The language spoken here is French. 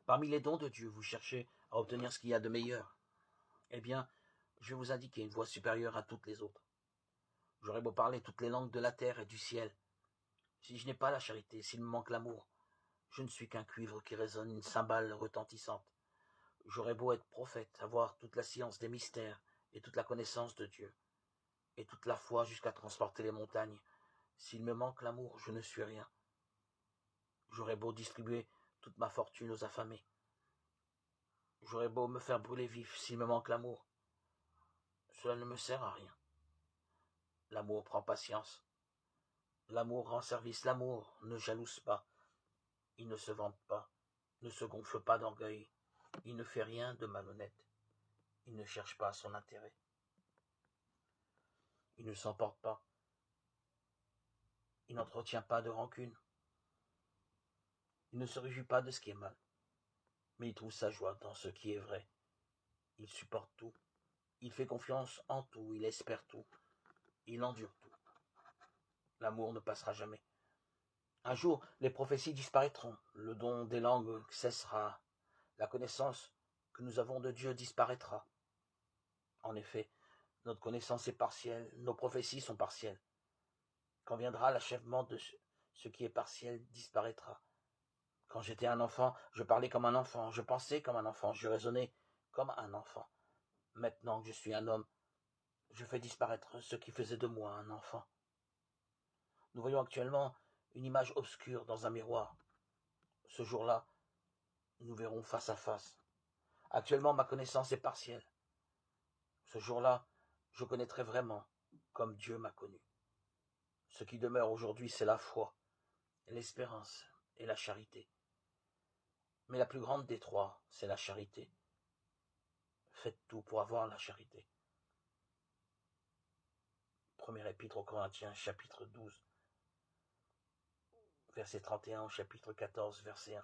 Parmi les dons de Dieu, vous cherchez à obtenir ce qu'il y a de meilleur. Eh bien, je vais vous indiquer une voie supérieure à toutes les autres. J'aurais beau parler toutes les langues de la terre et du ciel. Si je n'ai pas la charité, s'il me manque l'amour, je ne suis qu'un cuivre qui résonne une cymbale retentissante. J'aurais beau être prophète, avoir toute la science des mystères et toute la connaissance de Dieu, et toute la foi jusqu'à transporter les montagnes. S'il me manque l'amour, je ne suis rien. J'aurais beau distribuer toute ma fortune aux affamés. J'aurais beau me faire brûler vif, s'il me manque l'amour, cela ne me sert à rien. L'amour prend patience. L'amour rend service. L'amour ne jalouse pas. Il ne se vante pas, ne se gonfle pas d'orgueil. Il ne fait rien de malhonnête. Il ne cherche pas son intérêt. Il ne s'emporte pas. Il n'entretient pas de rancune. Il ne se réjouit pas de ce qui est mal. Mais il trouve sa joie dans ce qui est vrai. Il supporte tout. Il fait confiance en tout. Il espère tout. Il endure tout. L'amour ne passera jamais. Un jour, les prophéties disparaîtront. Le don des langues cessera. La connaissance que nous avons de Dieu disparaîtra. En effet, notre connaissance est partielle. Nos prophéties sont partielles. Quand viendra l'achèvement de ce qui est partiel, disparaîtra. Quand j'étais un enfant, je parlais comme un enfant, je pensais comme un enfant, je raisonnais comme un enfant. Maintenant que je suis un homme, je fais disparaître ce qui faisait de moi un enfant. Nous voyons actuellement une image obscure dans un miroir. Ce jour-là, nous verrons face à face. Actuellement, ma connaissance est partielle. Ce jour-là, je connaîtrai vraiment comme Dieu m'a connu. Ce qui demeure aujourd'hui, c'est la foi, l'espérance et la charité. Mais la plus grande des trois, c'est la charité. Faites tout pour avoir la charité. Première épître aux Corinthiens, chapitre 12, verset 31 au chapitre 14, verset 1.